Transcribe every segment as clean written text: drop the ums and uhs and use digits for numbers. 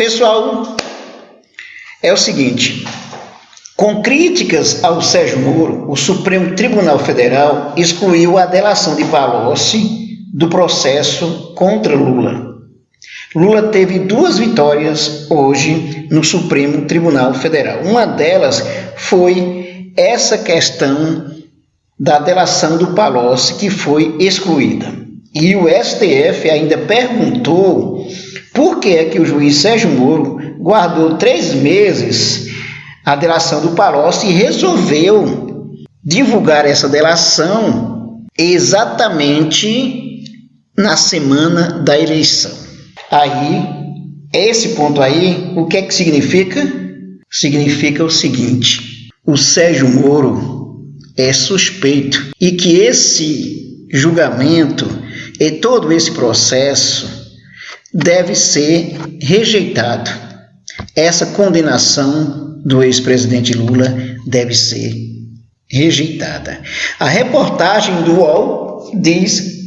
Pessoal, é o seguinte, com críticas ao Sérgio Moro, o Supremo Tribunal Federal excluiu a delação de Palocci do processo contra Lula. Lula teve 2 vitórias hoje no Supremo Tribunal Federal. Uma delas foi essa questão da delação do Palocci, que foi excluída. E o STF ainda perguntou por que é que o juiz Sérgio Moro guardou 3 meses a delação do Palocci e resolveu divulgar essa delação exatamente na semana da eleição. Aí, esse ponto aí, o que é que significa? Significa o seguinte: o Sérgio Moro é suspeito e que esse julgamento e todo esse processo deve ser rejeitado. Essa condenação do ex-presidente Lula deve ser rejeitada. A reportagem do UOL diz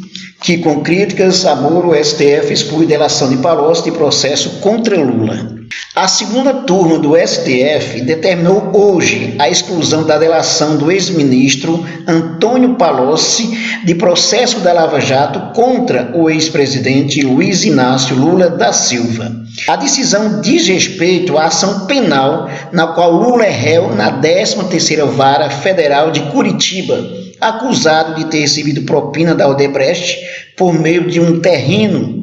que, com críticas a Moro, o STF exclui delação de Palocci de processo contra Lula. A segunda turma do STF determinou hoje a exclusão da delação do ex-ministro Antônio Palocci de processo da Lava Jato contra o ex-presidente Luiz Inácio Lula da Silva. A decisão diz respeito à ação penal na qual Lula é réu na 13ª Vara Federal de Curitiba, acusado de ter recebido propina da Odebrecht por meio de um terreno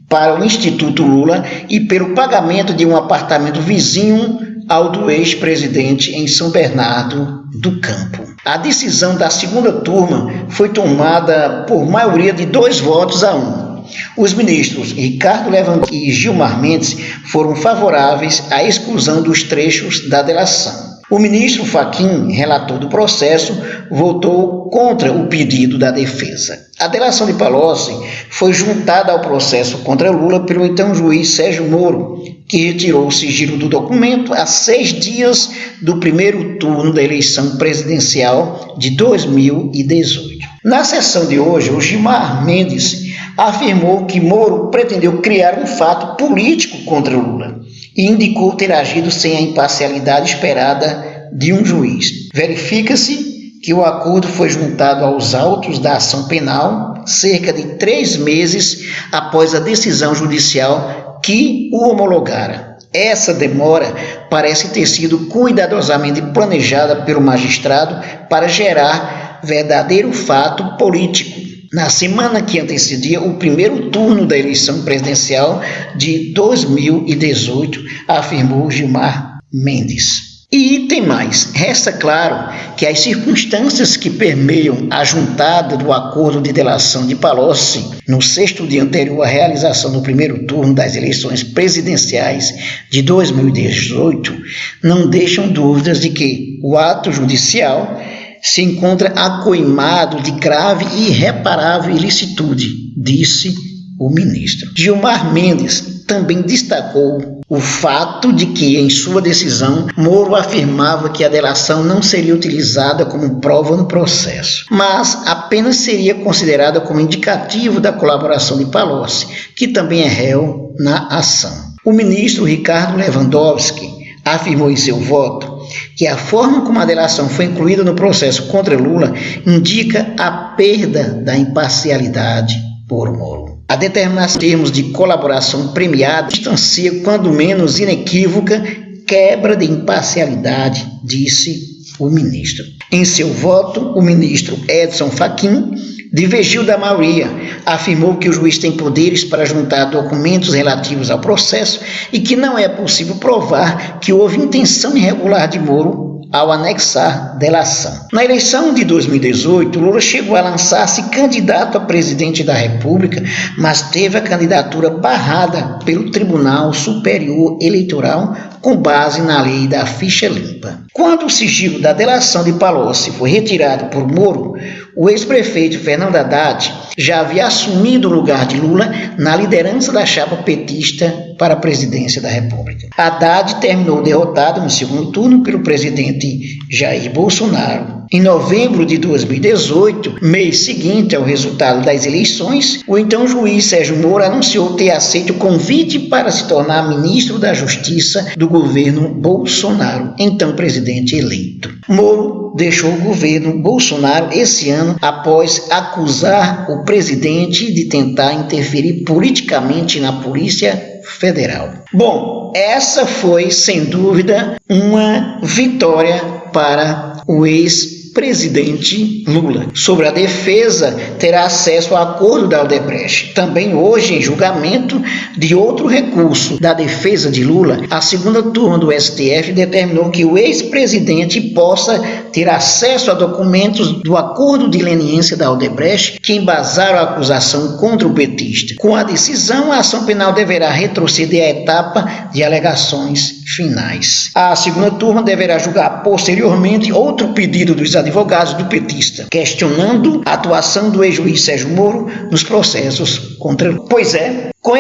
para o Instituto Lula e pelo pagamento de um apartamento vizinho ao do ex-presidente em São Bernardo do Campo. A decisão da segunda turma foi tomada por maioria de 2 votos a 1. Os ministros Ricardo Lewandowski e Gilmar Mendes foram favoráveis à exclusão dos trechos da delação. O ministro Fachin, relator do processo, votou contra o pedido da defesa. A delação de Palocci foi juntada ao processo contra Lula pelo então juiz Sérgio Moro, que retirou o sigilo do documento a 6 dias do primeiro turno da eleição presidencial de 2018. Na sessão de hoje, o Gilmar Mendes afirmou que Moro pretendeu criar um fato político contra Lula e indicou ter agido sem a imparcialidade esperada de um juiz. Verifica-se que o acordo foi juntado aos autos da ação penal cerca de 3 meses após a decisão judicial que o homologara. Essa demora parece ter sido cuidadosamente planejada pelo magistrado para gerar verdadeiro fato político. Na semana que antecedia o primeiro turno da eleição presidencial de 2018, afirmou Gilmar Mendes. E tem mais, resta claro que as circunstâncias que permeiam a juntada do acordo de delação de Palocci no 6º dia anterior à realização do primeiro turno das eleições presidenciais de 2018 não deixam dúvidas de que o ato judicial se encontra acoimado de grave e irreparável ilicitude, disse o ministro. Gilmar Mendes também destacou o fato de que, em sua decisão, Moro afirmava que a delação não seria utilizada como prova no processo, mas apenas seria considerada como indicativo da colaboração de Palocci, que também é réu na ação. O ministro Ricardo Lewandowski afirmou em seu voto que a forma como a delação foi incluída no processo contra Lula indica a perda da imparcialidade por Moro. A determinação de termos de colaboração premiada distancia, quando menos inequívoca, quebra de imparcialidade, disse o ministro. Em seu voto, o ministro Edson Fachin divergiu da maioria, afirmou que o juiz tem poderes para juntar documentos relativos ao processo e que não é possível provar que houve intenção irregular de Moro ao anexar delação. Na eleição de 2018, Lula chegou a lançar-se candidato a presidente da República, mas teve a candidatura barrada pelo Tribunal Superior Eleitoral com base na lei da ficha limpa. Quando o sigilo da delação de Palocci foi retirado por Moro, o ex-prefeito Fernando Haddad já havia assumido o lugar de Lula na liderança da chapa petista para a presidência da República. Haddad terminou derrotado no segundo turno pelo presidente Jair Bolsonaro Em novembro de 2018, mês seguinte ao resultado das eleições, o então juiz Sérgio Moro anunciou ter aceito o convite para se tornar ministro da Justiça do governo Bolsonaro, então presidente eleito. Moro deixou o governo Bolsonaro esse ano após acusar o presidente de tentar interferir politicamente na Polícia Federal. Bom, essa foi, sem dúvida, uma vitória para o ex-presidente Lula. Sobre a defesa, terá acesso ao acordo da Odebrecht. Também hoje, em julgamento de outro recurso da defesa de Lula, a segunda turma do STF determinou que o ex-presidente possa ter acesso a documentos do acordo de leniência da Odebrecht que embasaram a acusação contra o petista. Com a decisão, a ação penal deverá retroceder à etapa de alegações finais. A segunda turma deverá julgar posteriormente outro pedido dos advogados do petista, questionando a atuação do ex-juiz Sérgio Moro nos processos contra Lula. Pois é, com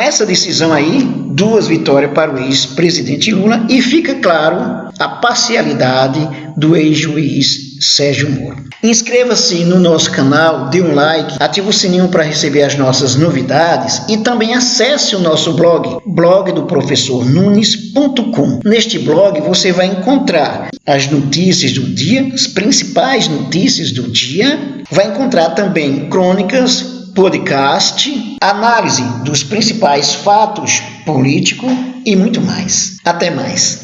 essa decisão aí, 2 vitórias para o ex-presidente Lula e fica claro a parcialidade do ex-juiz Sérgio Moro. Inscreva-se no nosso canal, dê um like, ative o sininho para receber as nossas novidades e também acesse o nosso blog do professor Nunes.com. Neste blog você vai encontrar as notícias do dia, as principais notícias do dia, vai encontrar também crônicas, podcast, análise dos principais fatos políticos e muito mais. Até mais.